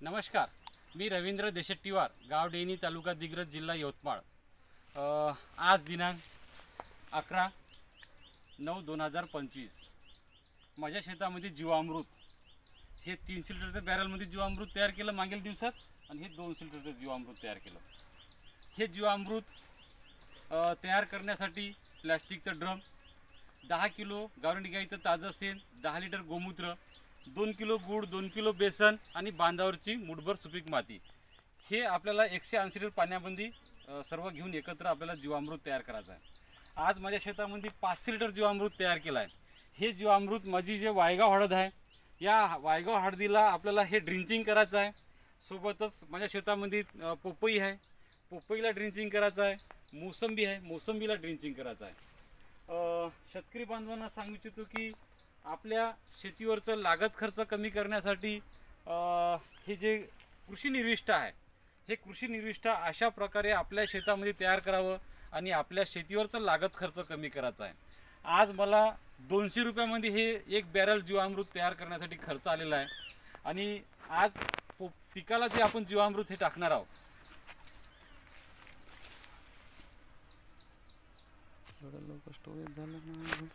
नमस्कार, मी रवींद्र देशेट्टीवार, गाव डेनी, तालुका दिग्रस, जिल्हा यवतमाळ। आज दिनांक 11/9/2025 माझ्या शेतामध्ये जीवामृत हे 3 लिटरचं बॅरलमध्ये जीवामृत तयार केलं मागील दिवसात आणि हे 2 लिटरचं जीवामृत तयार केलं। हे जीवामृत तयार करण्यासाठी प्लास्टिकचं ड्रम, 10 किलो गावरान गाईचं ताजं शेण, 10 लिटर गोमूत्र, 2 किलो गुड़, 2 किलो बेसन आणि बांधावरची मुठभर सुपीक माती, हे आपल्याला 180 लिटर पाण्यामध्ये सर्व घेऊन एकत्र आपल्याला जीवामृत तयार करायचं आहे। आज माझ्या शेतामध्ये 500 लिटर जीवामृत तयार केलं आहे। हे जीवामृत माझी जे वायगाव हळद आहे, या वायगाव हळदीला आपल्याला हे ड्रिंचिंग करायचं आहे। सोबतच माझ्या शेतामध्ये पोपई आहे, पोपईला ड्रिंचिंग करायचं आहे, मोसंबी आहे, मोसंबीला ड्रिंचिंग करायचं आहे। शेतकरी बांधवांना सांगू इच्छितो की आपल्या शेतीवरचं लागत खर्च कमी करण्यासाठी हे जे कृषी निर्विष्ट आहे, हे कृषी निर्विष्ट अशा प्रकारे आपल्या शेतामध्ये तयार करावं आणि आपल्या शेतीवरचं लागत खर्च कमी करायचा आहे। आज मला 200 रुपयामध्ये हे एक बॅरल जीवामृत तयार करण्यासाठी खर्च आलेला आहे आणि आज पिकाला जे आपण जीवामृत हे टाकणार आहोत, थोडं लवकर स्टोरेज झालं ना।